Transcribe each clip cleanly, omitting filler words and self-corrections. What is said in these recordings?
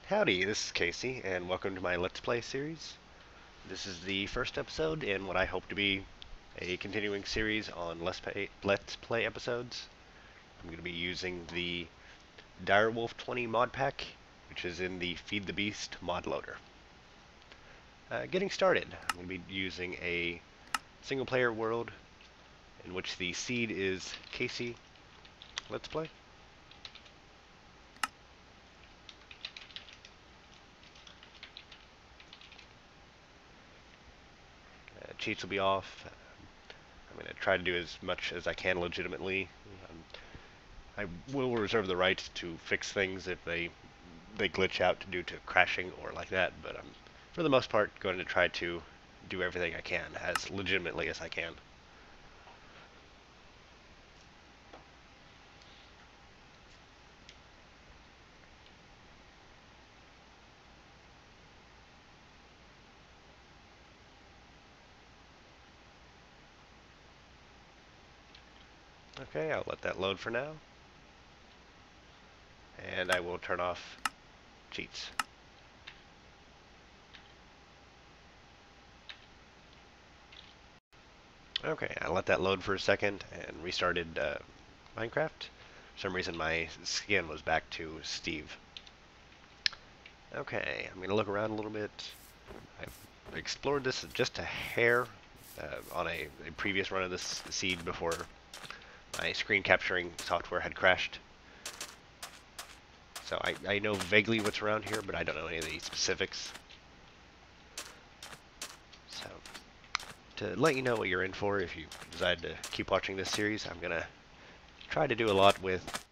Howdy, this is Kayse, and welcome to my Let's Play series. This is the first episode in what I hope to be a continuing series on Let's Play episodes. I'm going to be using the Direwolf 20 mod pack, which is in the Feed the Beast mod loader. Getting started, I'm going to be using a single player world in which the seed is Kayse. Let's play. Cheats will be off. I'm going to try to do as much as I can legitimately. I will reserve the right to fix things if they glitch out due to crashing or like that, but I'm for the most part going to try to do everything I can as legitimately as I can. Okay, I'll let that load for now, and I will turn off cheats. Okay, I let that load for a second and restarted Minecraft. For some reason my skin was back to Steve. Okay, I'm going to look around a little bit. I've explored this just a hair on a previous run of this seed before my screen capturing software had crashed. So I know vaguely what's around here, but I don't know any of the specifics. So to let you know what you're in for if you decide to keep watching this series, I'm going to try to do a lot with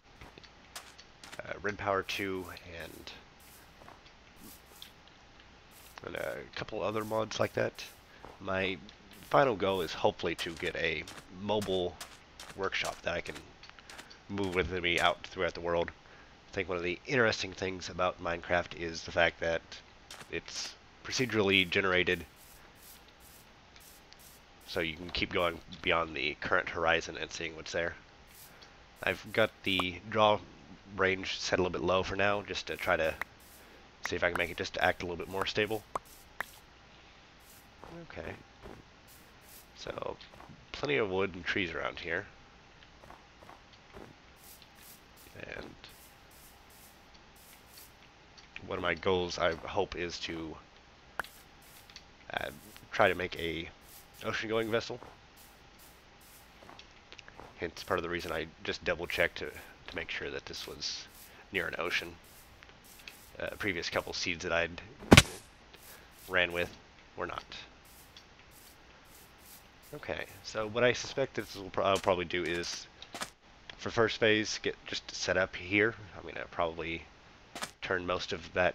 Red Power 2 and a couple other mods like that. My final goal is hopefully to get a mobile workshop that I can move with me out throughout the world. I think one of the interesting things about Minecraft is the fact that it's procedurally generated, so you can keep going beyond the current horizon and seeing what's there. I've got the draw range set a little bit low for now, just to try to see if I can make it just to act a little bit more stable. Okay. So, plenty of wood and trees around here. And one of my goals, I hope, is to try to make a ocean-going vessel. Hence part of the reason I just double-checked to make sure that this was near an ocean. Previous couple seeds that I'd ran with were not. Okay, so what I suspect this will I'll probably do is, for first phase, get just set up here. I'm going to probably turn most of that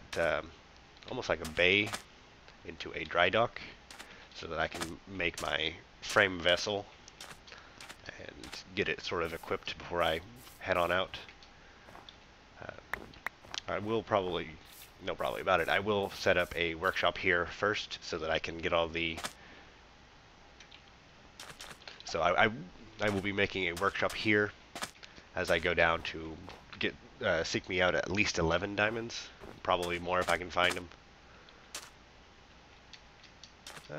almost like a bay into a dry dock so that I can make my frame vessel and get it sort of equipped before I head on out. I will probably, no probably about it, I will set up a workshop here first so that I can get all the, so I will be making a workshop here as I go down to get seek me out at least 11 diamonds, probably more if I can find them.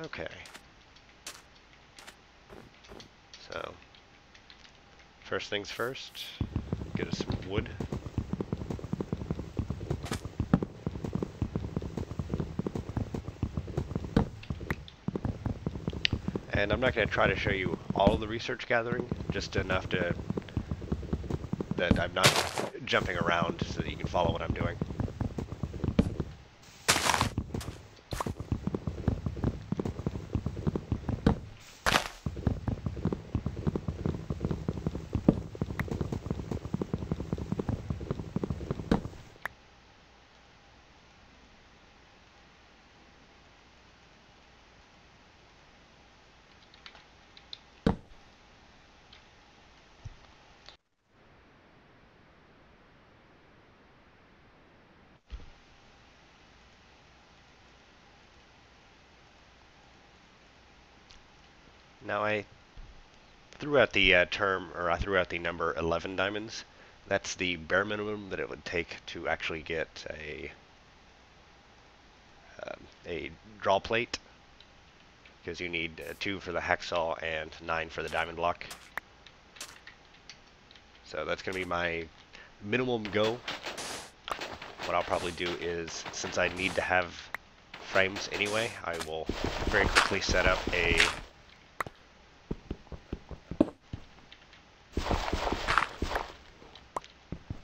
Okay. So, first things first, get us some wood. And I'm not going to try to show you all of the research gathering, just enough to that I'm not jumping around so that you can follow what I'm doing. Now I threw out the I threw out the number 11 diamonds. That's the bare minimum that it would take to actually get a a draw plate, because you need 2 for the hacksaw and 9 for the diamond block. So that's going to be my minimum go. What I'll probably do is, since I need to have frames anyway, I will very quickly set up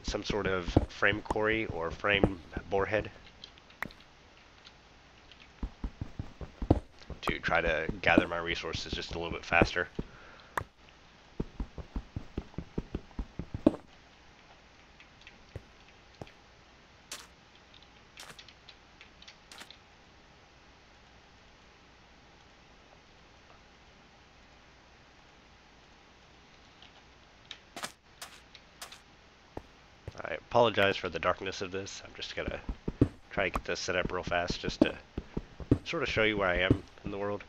some sort of frame quarry or frame borehead to try to gather my resources just a little bit faster. I apologize for the darkness of this. I'm just gonna try to get this set up real fast just to sort of show you where I am in the world.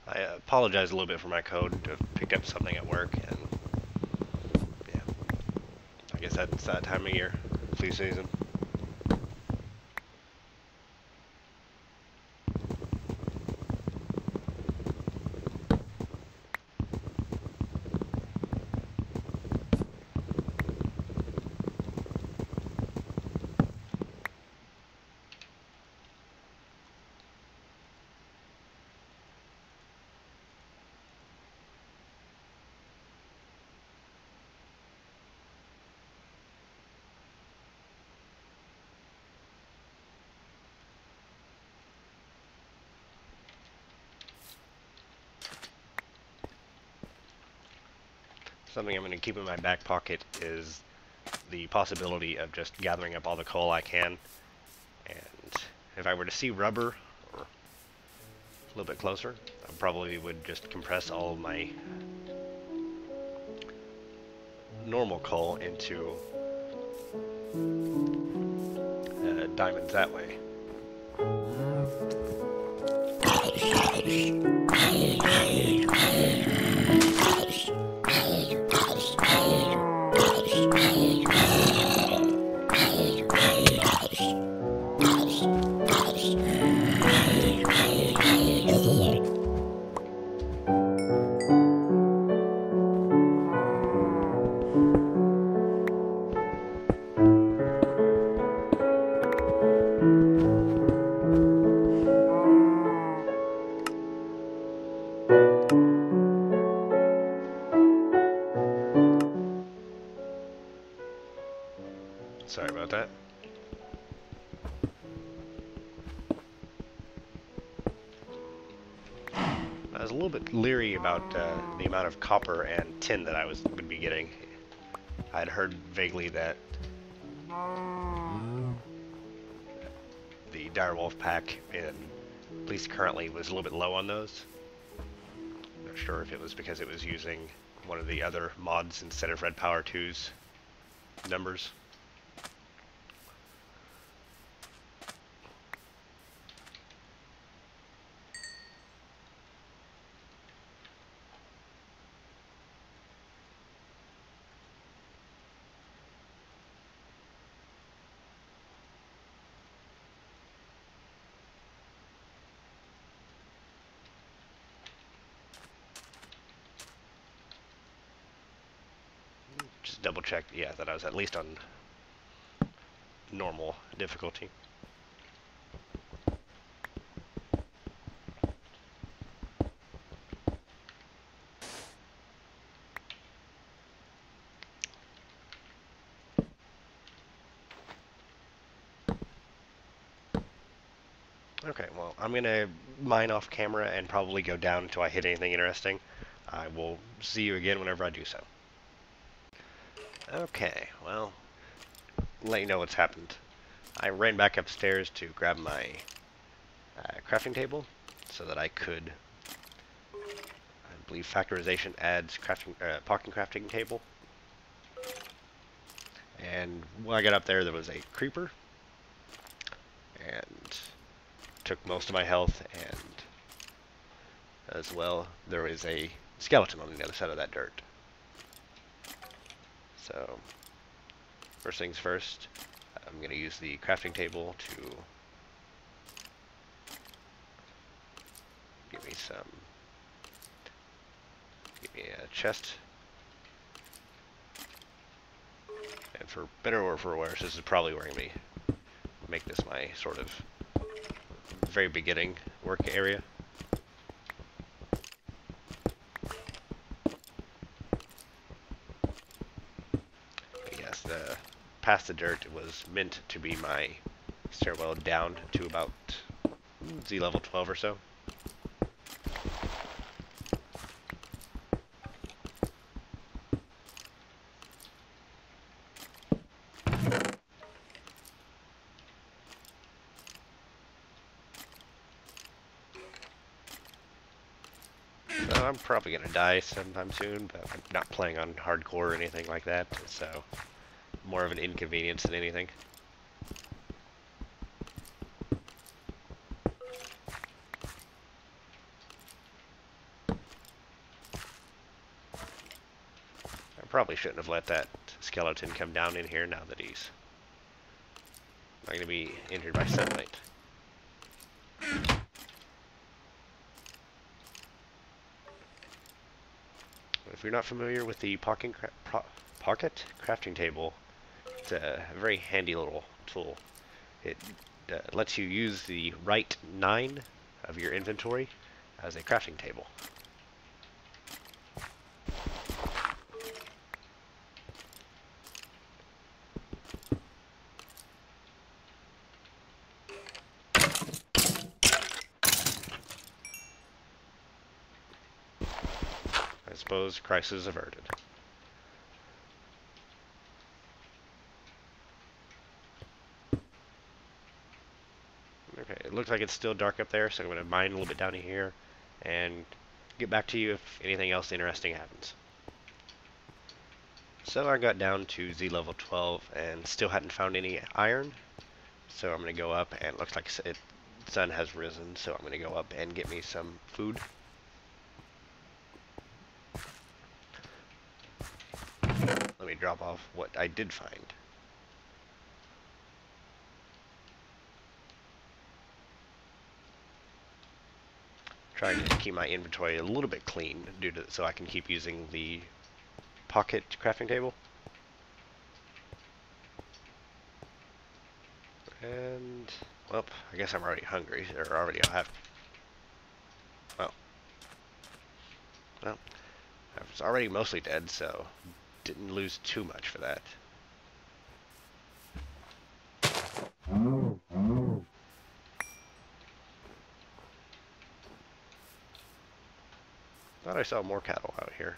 I apologize a little bit for my code. I've picked up something at work, and yeah, I guess that's that time of year, flea season. Something I'm going to keep in my back pocket is the possibility of just gathering up all the coal I can. And if I were to see rubber, or a little bit closer, I probably would just compress all of my normal coal into diamonds that way. Sorry about that. I was a little bit leery about the amount of copper and tin that I would be getting. I'd heard vaguely that the direwolf pack, at least currently, was a little bit low on those. Not sure if it was because it was using one of the other mods instead of Red Power 2's numbers. Just double check, yeah, that I was at least on normal difficulty. Okay, well, I'm gonna mine off camera and probably go down until I hit anything interesting. I will see you again whenever I do so. Okay, well, let you know what's happened. I ran back upstairs to grab my crafting table so that I could, I believe factorization adds pocket crafting table. And when I got up there, there was a creeper and took most of my health, and as well, there is a skeleton on the other side of that dirt. So, first things first, I'm going to use the crafting table to give me a chest. And for better or for worse, this is probably where I'm going to make this my sort of very beginning work area. But yes, past the dirt was meant to be my stairwell down to about Z level 12 or so. So I'm probably going to die sometime soon, but I'm not planning on hardcore or anything like that, so more of an inconvenience than anything. I probably shouldn't have let that skeleton come down in here now that he's not going to be injured by sunlight. If you're not familiar with the pocket crafting table, it's a very handy little tool. It lets you use the right 9 of your inventory as a crafting table. I suppose crisis averted. Okay, it looks like it's still dark up there, so I'm going to mine a little bit down here and get back to you if anything else interesting happens. So I got down to Z level 12 and still hadn't found any iron, so I'm going to go up, and it looks like the sun has risen, so I'm going to go up and get me some food. Let me drop off what I did find. Trying to keep my inventory a little bit clean so I can keep using the pocket crafting table. And, well, I guess I'm already hungry, or already well, I was already mostly dead, so didn't lose too much for that. Thought I saw more cattle out here.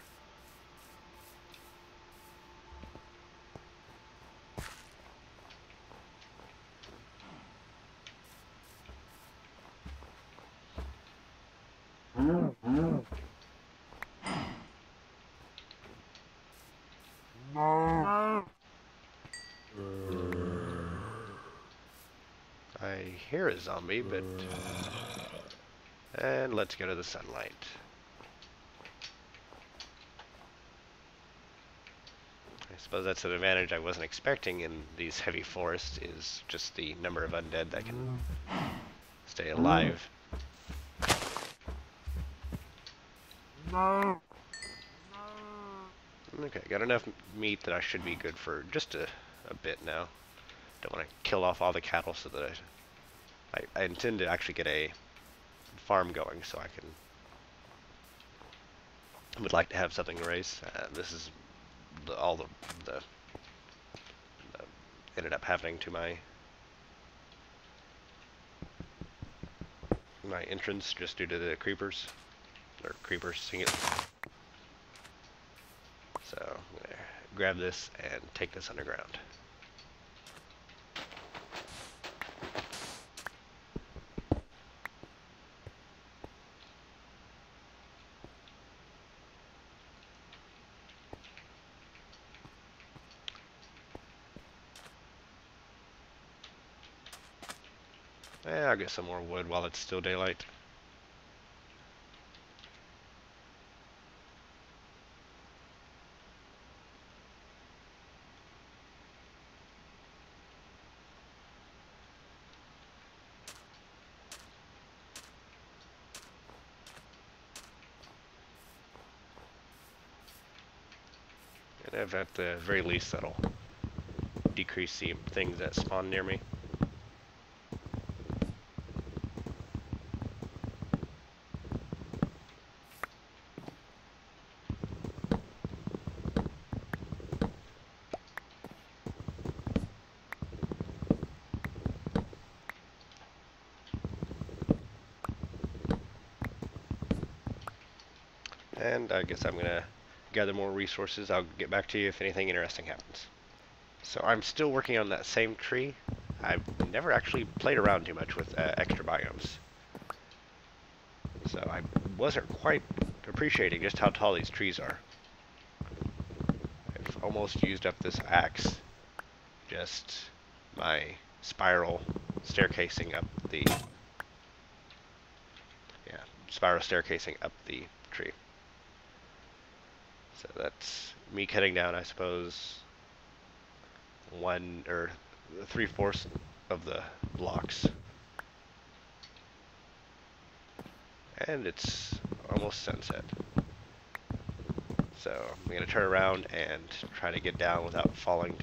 I hear a zombie, but... And let's go to the sunlight. I suppose that's an advantage I wasn't expecting in these heavy forests, is just the number of undead that can stay alive. Okay, got enough meat that I should be good for just a bit now. Don't want to kill off all the cattle, so that I intend to actually get a farm going, so I would like to have something to raise. This is all the ended up happening to my my entrance just due to the creepers. Or creepers, sing it. So I'm gonna grab this and take this underground. I'll get some more wood while it's still daylight. And if at the very least that'll decrease the things that spawn near me. And I guess I'm gonna gather more resources. I'll get back to you if anything interesting happens. So I'm still working on that same tree. I've never actually played around too much with extra biomes. So I wasn't quite appreciating just how tall these trees are. I've almost used up this axe. Just my spiral staircasing up the... Yeah, spiral staircasing up the tree. So that's me cutting down, I suppose, 3/4 of the blocks. And it's almost sunset. So I'm going to turn around and try to get down without falling,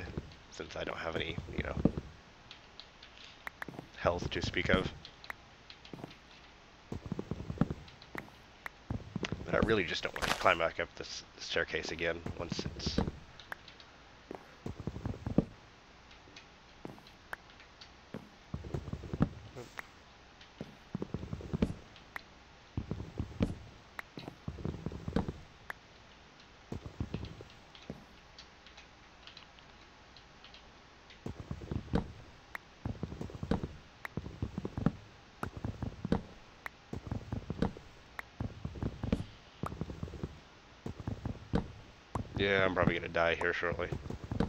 since I don't have any, health to speak of. But I really just don't want to climb back up this staircase again once it's... Yeah, I'm probably going to die here shortly. I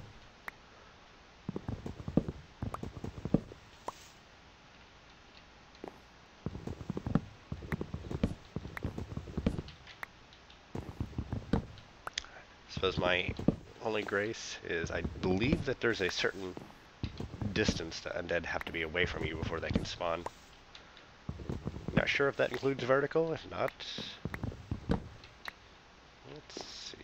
suppose my only grace is I believe that there's a certain distance that undead have to be away from you before they can spawn. Not sure if that includes vertical. If not, let's see.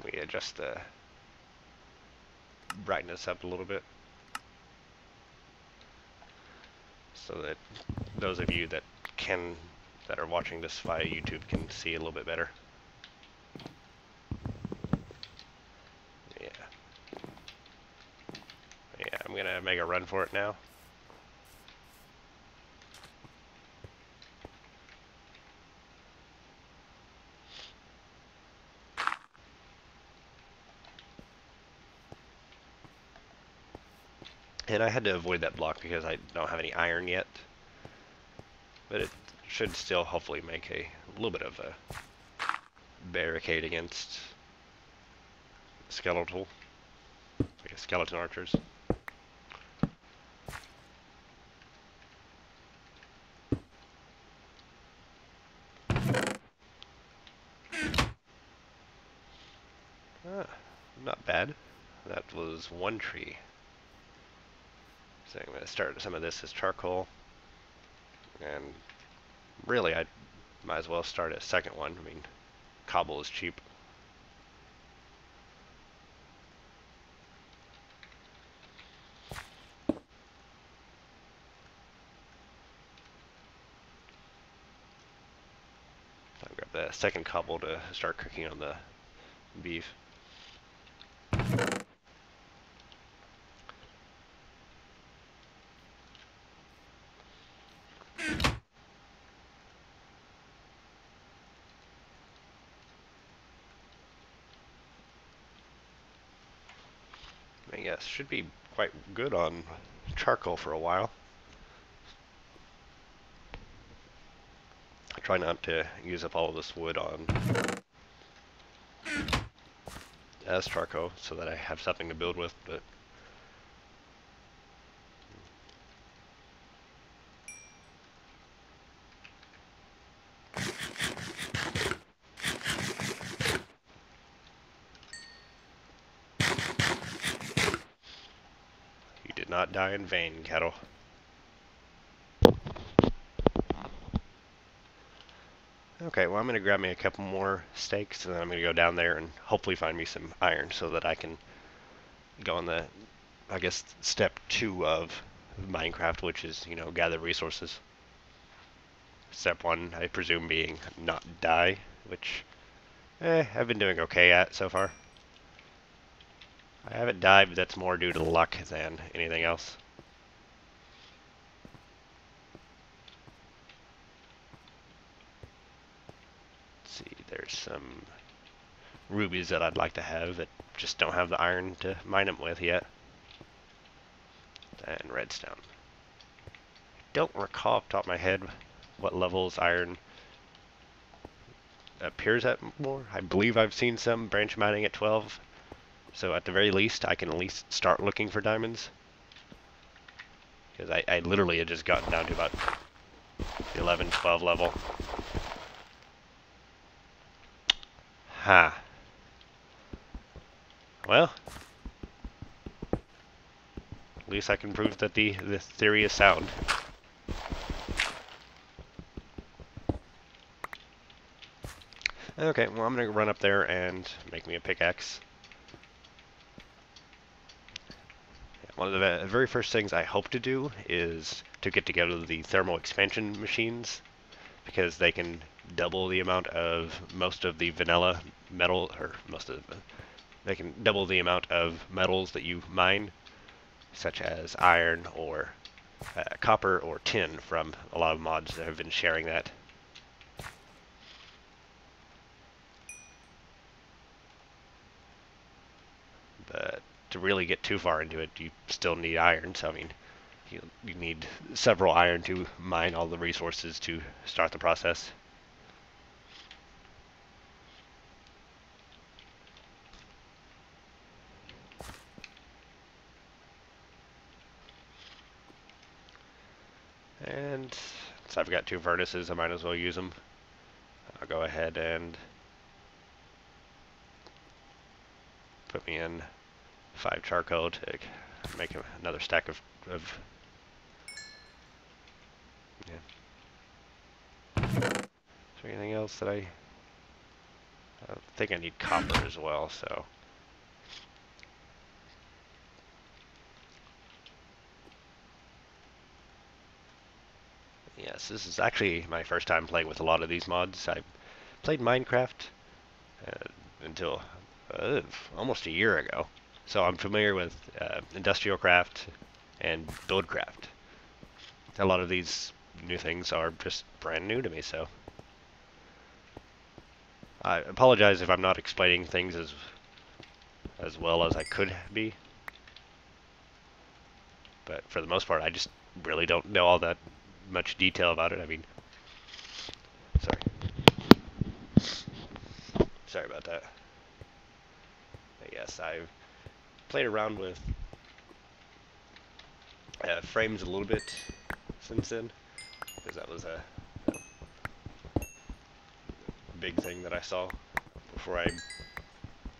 We adjust the brightness up a little bit so that those of you that are watching this via YouTube can see a little bit better. Yeah. Yeah, I'm gonna make a run for it now. And I had to avoid that block because I don't have any iron yet. But it should still hopefully make a little bit of a barricade against skeletal, skeleton archers. Not bad. That was one tree. So I'm going to start some of this as charcoal. And really, I might as well start a second one. I mean, cobble is cheap. I'll grab a second cobble to start cooking on the beef. I guess should be quite good on charcoal for a while. I try not to use up all of this wood on as charcoal so that I have something to build with, but you did not die in vain, cattle. Okay, well I'm going to grab me a couple more steaks and then I'm going to go down there and hopefully find me some iron so that I can go on the, I guess, step 2 of Minecraft, which is, you know, gather resources. Step 1, I presume, being not die, which I've been doing okay at so far. I haven't died, but that's more due to luck than anything else. Let's see, there's some rubies that I'd like to have that just don't have the iron to mine them with yet. And redstone. Don't recall off the top of my head what levels iron appears at more. I believe I've seen some branch mining at 12. So at the very least, I can at least start looking for diamonds. Because I literally had just gotten down to about the 11, 12 level. Ha. Well, at least I can prove that the theory is sound. Okay, well I'm going to run up there and make me a pickaxe. One of the very first things I hope to do is to get together the thermal expansion machines, because they can double the amount of most of the vanilla metal, or they can double the amount of metals that you mine, such as iron or copper or tin from a lot of mods that have been sharing that. But to really get too far into it, you still need iron, so I mean, you need several iron to mine all the resources to start the process. And since I've got 2 furnaces, I might as well use them. I'll go ahead and put me in 5 charcoal to make another stack of yeah. Is there anything else that I think I need copper as well, so yes, this is actually my first time playing with a lot of these mods. I played Minecraft until almost a year ago, so I'm familiar with industrial craft and buildcraft. A lot of these new things are just brand new to me, so I apologize if I'm not explaining things as well as I could be. But for the most part, I just really don't know all that much detail about it. I mean, sorry about that. But yes, I've played around with frames a little bit since then, because that was a big thing that I saw before I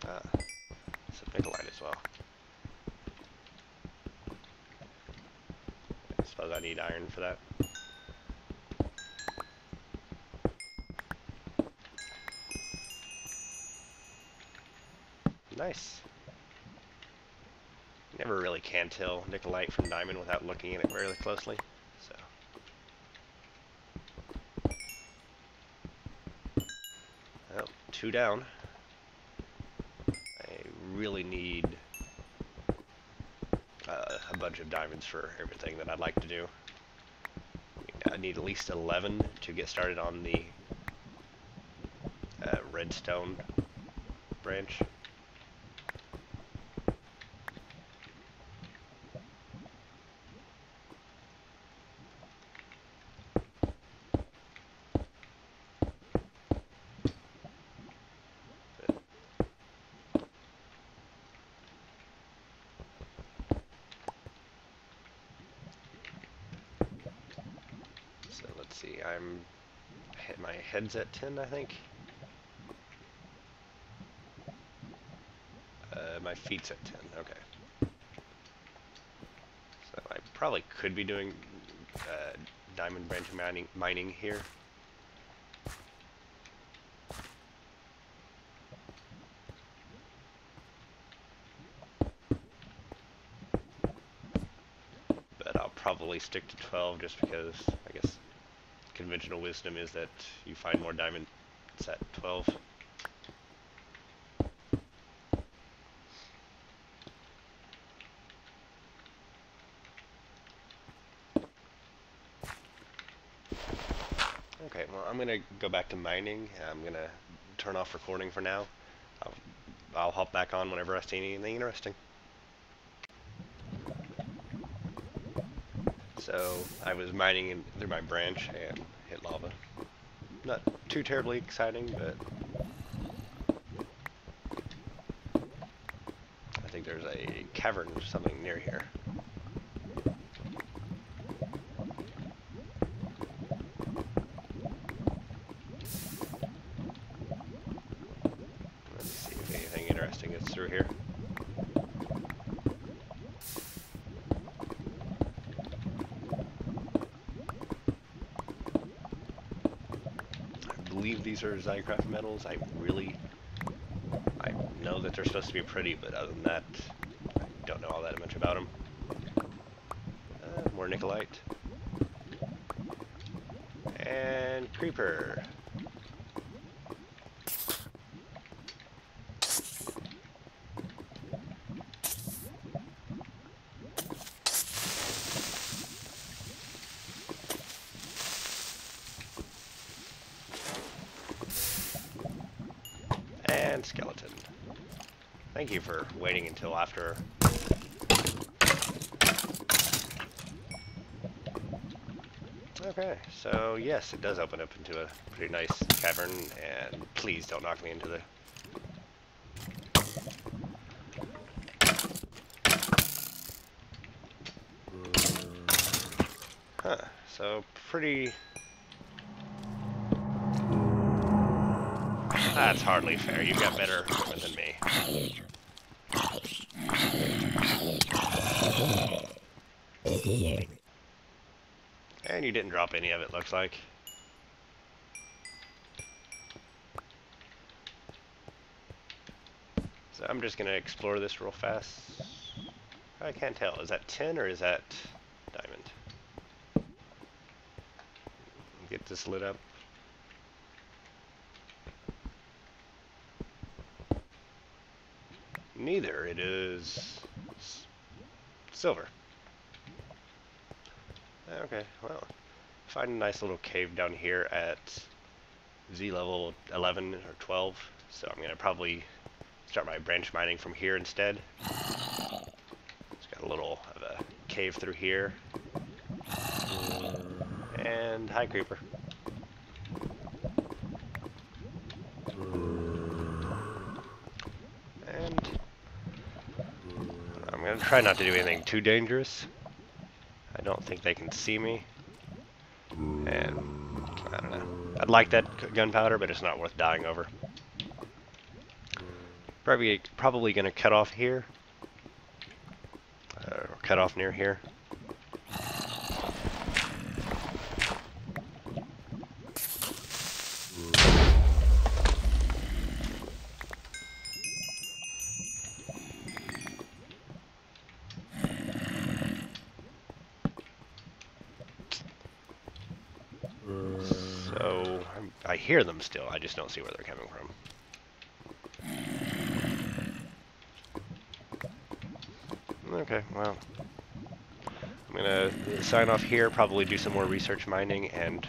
some Nikolite as well. I suppose I need iron for that. Nice. Never really can tell Nikolite from diamond without looking at it very closely. So 2 down. I really need a bunch of diamonds for everything that I'd like to do. I need at least 11 to get started on the redstone branch. So let's see, my head's at 10, I think. My feet's at 10, okay. So I probably could be doing diamond branch mining here. But I'll probably stick to 12 just because, I guess, conventional wisdom is that you find more diamonds at 12. Okay, well, I'm going to go back to mining. I'm going to turn off recording for now. I'll hop back on whenever I see anything interesting. So, I was mining through my branch and hit lava. Not too terribly exciting, but I think there's a cavern or something near here. Let's see if anything interesting is through here. I believe these are Zycraft metals. I know that they're supposed to be pretty, but other than that, I don't know all that much about them. More Nicolite. And creeper. And skeleton. Thank you for waiting until after. Okay, so yes, it does open up into a pretty nice cavern, and please don't knock me into the... Huh, so pretty... That's hardly fair. You've got better equipment than me. And you didn't drop any of it, looks like. So I'm just going to explore this real fast. I can't tell. Is that 10 or is that diamond? Get this lit up. Neither. It is silver. Okay, well, find a nice little cave down here at Z level 11 or 12. So I'm going to probably start my branch mining from here instead. It's got a little of a cave through here. And hi, creeper. And I'm going to try not to do anything too dangerous. I don't think they can see me. And I don't know. I'd like that gunpowder, but it's not worth dying over. Probably going to cut off here. Or cut off near here. So I hear them still. I just don't see where they're coming from. Okay, well, I'm gonna sign off here, probably do some more research mining, and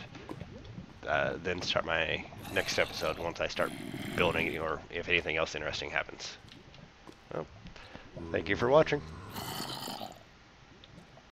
then start my next episode once I start building or if anything else interesting happens. Well, thank you for watching.